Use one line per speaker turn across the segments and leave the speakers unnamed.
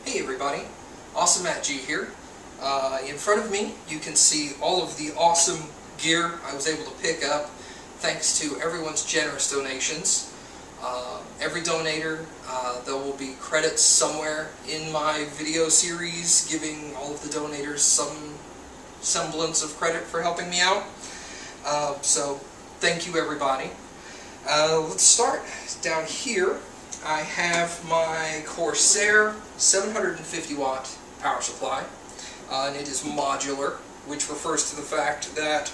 Hey everybody, AwesomeMattG here. In front of me you can see all of the awesome gear I was able to pick up thanks to everyone's generous donations. Every donator, there will be credits somewhere in my video series giving all of the donators some semblance of credit for helping me out. So thank you everybody. Let's start. Down here I have my Corsair 750 watt power supply, and it is modular, which refers to the fact that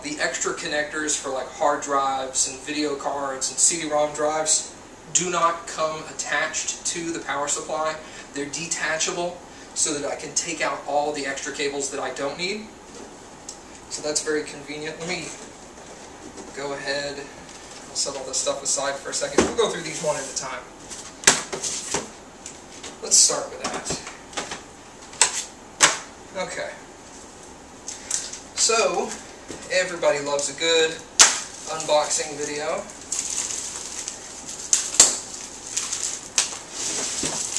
the extra connectors for like hard drives and video cards and CD-ROM drives do not come attached to the power supply. They're detachable so that I can take out all the extra cables that I don't need. So that's very convenient. Let me go ahead. I'll set all this stuff aside for a second. We'll go through these one at a time. Let's start with that. Okay. So, everybody loves a good unboxing video.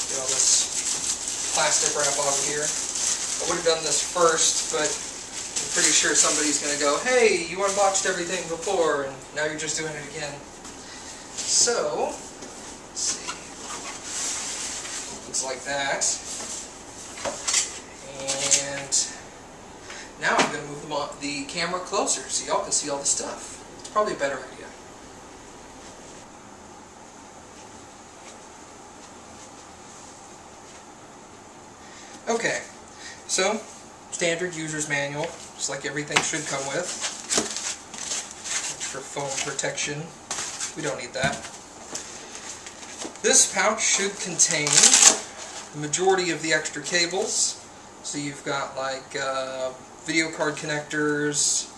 Get all this plastic wrap off here. I would have done this first, but I'm pretty sure somebody's going to go, hey, you unboxed everything before, and now you're just doing it again. So, let's see. Looks like that. And now I'm going to move the camera closer so y'all can see all the stuff. It's probably a better idea. Okay, so standard user's manual, just like everything should come with. For foam protection, we don't need that. This pouch should contain the majority of the extra cables. So you've got like video card connectors,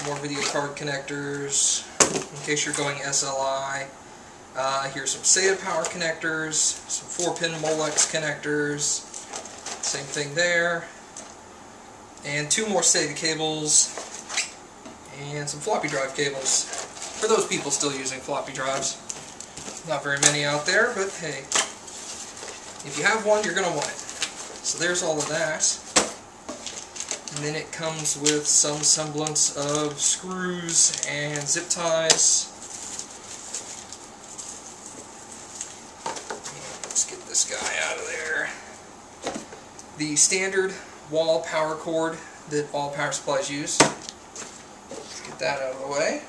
more video card connectors, in case you're going SLI. Here's some SATA power connectors, some 4-pin Molex connectors, same thing there, and 2 more SATA cables, and some floppy drive cables, for those people still using floppy drives. Not very many out there, but hey, if you have one, you're going to want it. So there's all of that. And then it comes with some semblance of screws and zip ties. Let's get this guy out of there. The standard wall power cord that all power supplies use. Let's get that out of the way.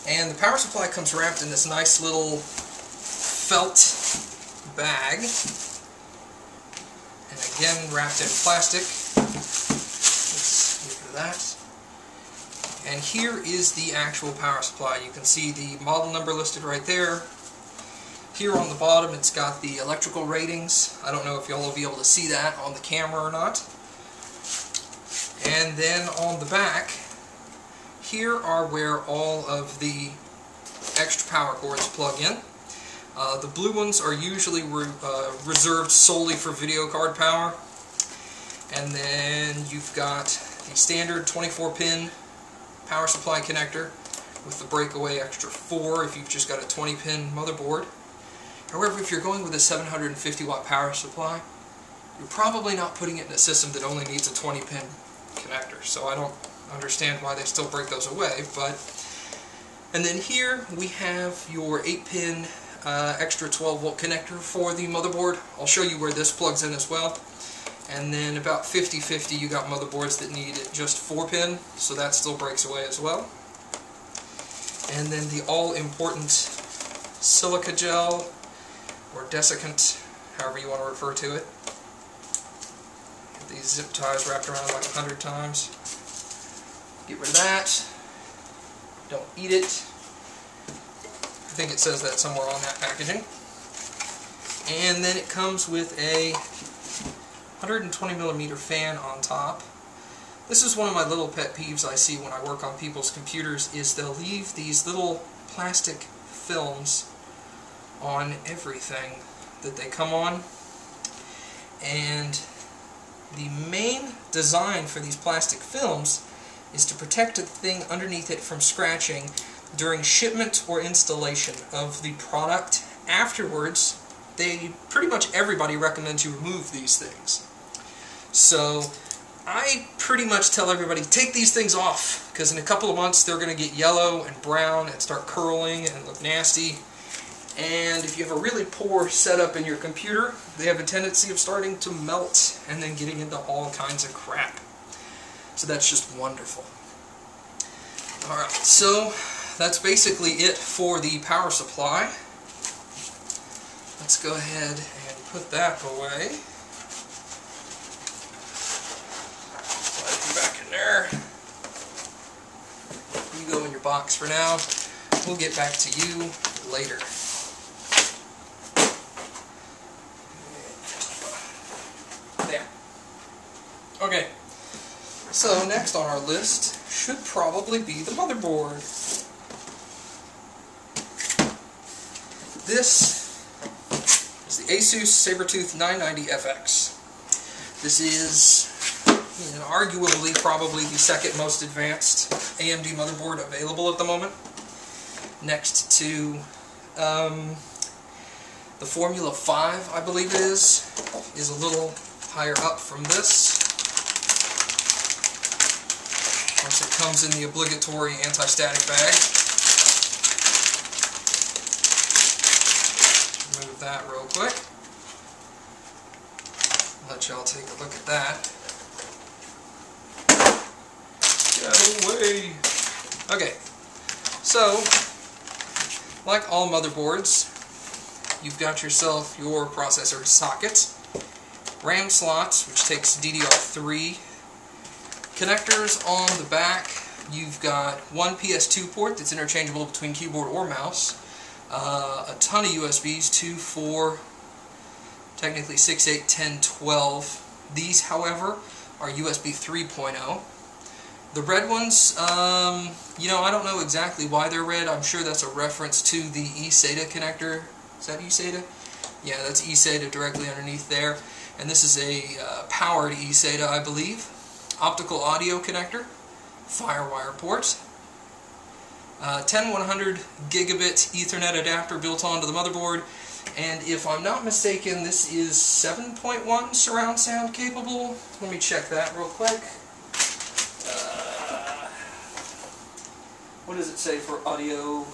And the power supply comes wrapped in this nice little felt bag. And again, wrapped in plastic. Let's get rid of that. And here is the actual power supply. You can see the model number listed right there. Here on the bottom it's got the electrical ratings. I don't know if y'all will be able to see that on the camera or not. And then on the back, here are where all of the extra power cords plug in. The blue ones are usually reserved solely for video card power. And then you've got the standard 24-pin power supply connector with the breakaway extra 4 if you've just got a 20-pin motherboard. However, if you're going with a 750 watt power supply, you're probably not putting it in a system that only needs a 20-pin connector. So I don't understand why they still break those away. And then here we have your 8-pin extra 12-volt connector for the motherboard. I'll show you where this plugs in as well. And then about 50-50 you got motherboards that need just 4-pin, so that still breaks away as well. And then the all-important silica gel, or desiccant, however you want to refer to it. Get these zip ties wrapped around like 100 times. Get rid of that. Don't eat it. I think it says that somewhere on that packaging. And then it comes with a 120mm fan on top. This is one of my little pet peeves I see when I work on people's computers, is they'll leave these little plastic films on everything that they come on. And the main design for these plastic films is to protect the thing underneath it from scratching during shipment or installation of the product afterwards, pretty much everybody recommends you remove these things. So I pretty much tell everybody, take these things off, because in a couple of months they're going to get yellow and brown and start curling and look nasty. And if you have a really poor setup in your computer, they have a tendency of starting to melt and then getting into all kinds of crap. So that's just wonderful. Alright, so that's basically it for the power supply. Let's go ahead and put that away. Slide it back in there. You go in your box for now. We'll get back to you later. There. Okay. So next on our list should probably be the motherboard. This is the Asus Sabertooth 990FX. This is arguably probably the second most advanced AMD motherboard available at the moment, next to the Formula 5, I believe it is a little higher up from this. Of course, it comes in the obligatory anti-static bag. Remove that real quick. Let y'all take a look at that. Get away! Okay, so, like all motherboards, you've got yourself your processor socket, RAM slots, which takes DDR3, connectors on the back. You've got one PS2 port that's interchangeable between keyboard or mouse, a ton of USBs, 2, 4, technically 6, 8, 10, 12. These, however, are USB 3.0. The red ones, I don't know exactly why they're red. I'm sure that's a reference to the eSATA connector. Is that eSATA? Yeah, that's eSATA directly underneath there. And this is a powered eSATA, I believe. Optical audio connector, FireWire port, 10100 gigabit Ethernet adapter built onto the motherboard, and if I'm not mistaken, this is 7.1 surround sound capable. Let me check that real quick. What does it say for audio?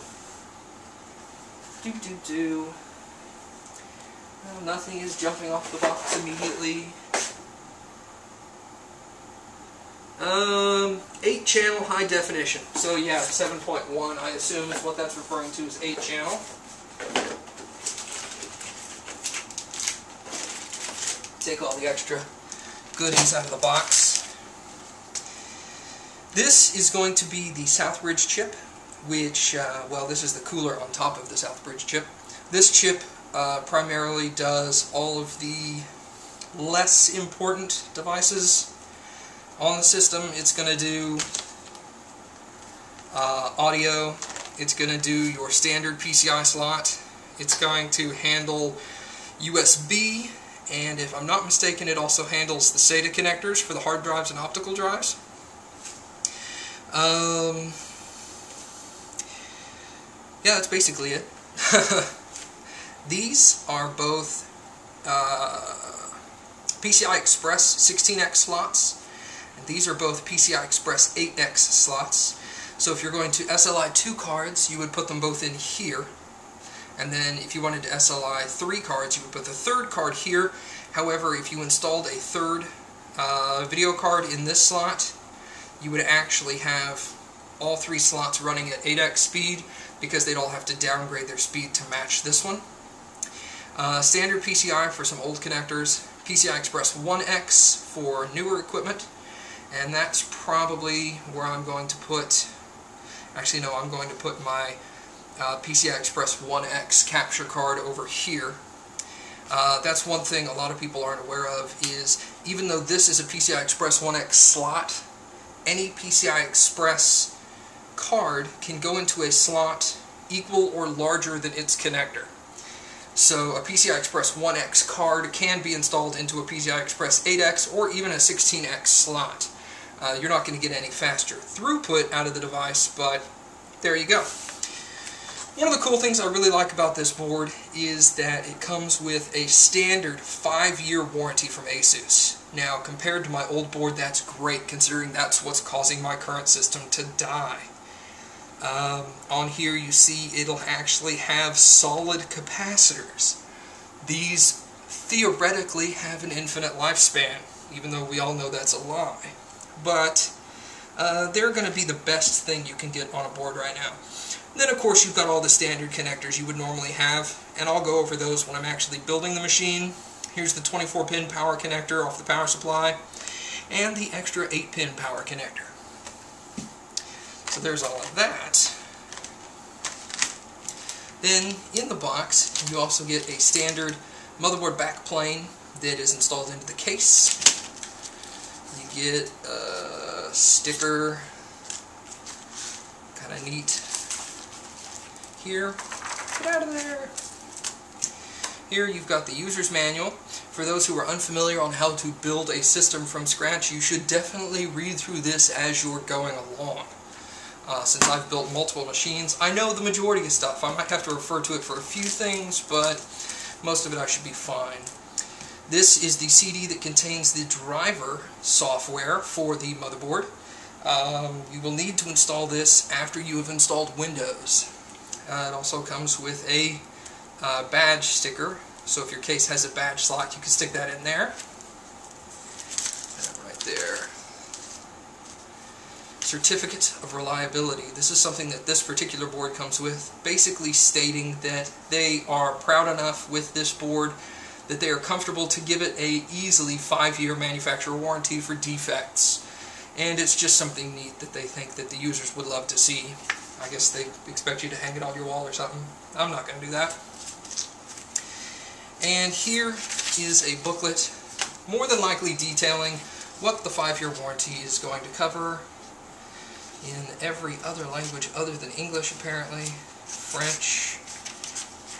Well, nothing is jumping off the box immediately. 8-channel high definition. So yeah, 7.1 I assume is what that's referring to as 8-channel. Take all the extra goodies out of the box. This is going to be the Southbridge chip, which, well, this is the cooler on top of the Southbridge chip. This chip primarily does all of the less important devices on the system. It's going to do audio, it's going to do your standard PCI slot, it's going to handle USB, and if I'm not mistaken, it also handles the SATA connectors for the hard drives and optical drives. Yeah, that's basically it. These are both PCI Express 16X slots, and these are both PCI Express 8X slots. So if you're going to SLI 2 cards, you would put them both in here, and then if you wanted to SLI 3 cards, you would put the third card here. However, if you installed a third video card in this slot, you would actually have all 3 slots running at 8x speed, because they'd all have to downgrade their speed to match this one. Standard PCI for some old connectors, PCI Express 1X for newer equipment, and that's probably where I'm going to put, actually no, I'm going to put my PCI Express 1X capture card over here. That's one thing a lot of people aren't aware of, is even though this is a PCI Express 1X slot, any PCI Express card can go into a slot equal or larger than its connector. So a PCI Express 1X card can be installed into a PCI Express 8X or even a 16X slot. You're not going to get any faster throughput out of the device, but there you go. One of the cool things I really like about this board is that it comes with a standard 5-year warranty from ASUS. Now, compared to my old board, that's great, considering that's what's causing my current system to die. On here you see it'll actually have solid capacitors. These theoretically have an infinite lifespan, even though we all know that's a lie. But they're going to be the best thing you can get on a board right now. Then of course you've got all the standard connectors you would normally have, and I'll go over those when I'm actually building the machine. Here's the 24-pin power connector off the power supply, and the extra 8-pin power connector. So there's all of that. Then in the box you also get a standard motherboard backplane that is installed into the case. You get a sticker, kind of neat. Here, get out of there. Here you've got the user's manual. For those who are unfamiliar on how to build a system from scratch, you should definitely read through this as you're going along. Since I've built multiple machines, I know the majority of stuff. I might have to refer to it for a few things, but most of it I should be fine. This is the CD that contains the driver software for the motherboard. You will need to install this after you have installed Windows. It also comes with a badge sticker, so if your case has a badge slot, you can stick that in there. Right there. Certificate of reliability. This is something that this particular board comes with, basically stating that they are proud enough with this board that they are comfortable to give it a easily 5-year manufacturer warranty for defects. And it's just something neat that they think that the users would love to see. I guess they expect you to hang it on your wall or something. I'm not going to do that. And here is a booklet, more than likely detailing what the 5-year warranty is going to cover in every other language other than English, apparently. French.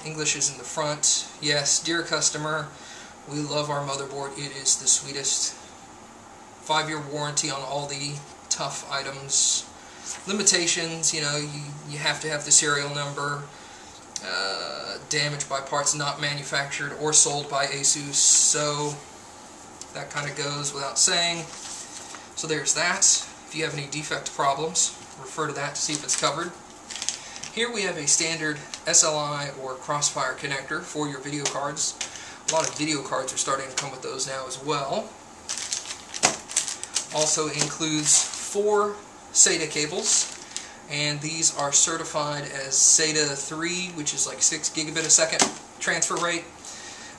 English is in the front. Yes, dear customer, we love our motherboard. It is the sweetest. 5-year warranty on all the tough items. Limitations, you know, you have to have the serial number. Damaged by parts not manufactured or sold by ASUS, so that kind of goes without saying. So there's that. If you have any defect problems, refer to that to see if it's covered. Here we have a standard SLI or Crossfire connector for your video cards. A lot of video cards are starting to come with those now as well. Also includes 4 SATA cables, and these are certified as SATA 3, which is like 6 gigabit a second transfer rate.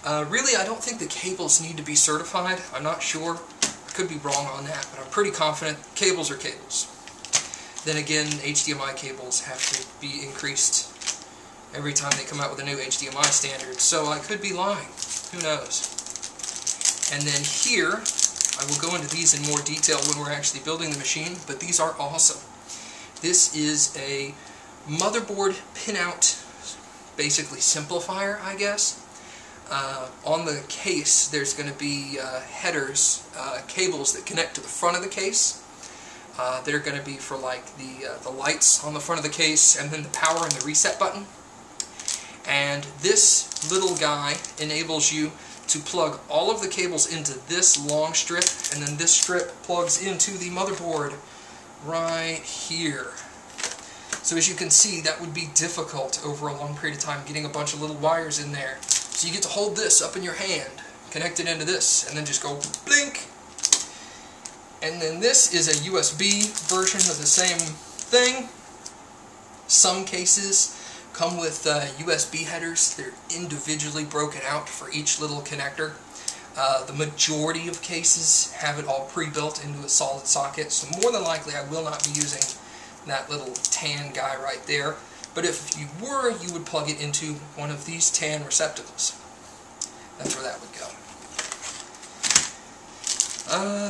Really, I don't think the cables need to be certified. I'm not sure. I could be wrong on that, but I'm pretty confident cables are cables. Then again, HDMI cables have to be increased every time they come out with a new HDMI standard, so I could be lying. Who knows? And then here, I will go into these in more detail when we're actually building the machine, but these are awesome. This is a motherboard pinout, basically simplifier, I guess. On the case, there's going to be headers, cables that connect to the front of the case. They're going to be for like the lights on the front of the case, and then the power and the reset button. And this little guy enables you to plug all of the cables into this long strip, and then this strip plugs into the motherboard right here. So as you can see, that would be difficult over a long period of time, getting a bunch of little wires in there. So you get to hold this up in your hand, connect it into this, and then just go blink. And then this is a USB version of the same thing. Some cases come with USB headers. They're individually broken out for each little connector. The majority of cases have it all pre-built into a solid socket, so more than likely I will not be using that little tan guy right there. But if you were, you would plug it into one of these tan receptacles. That's where that would go.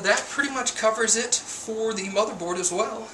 That pretty much covers it for the motherboard as well.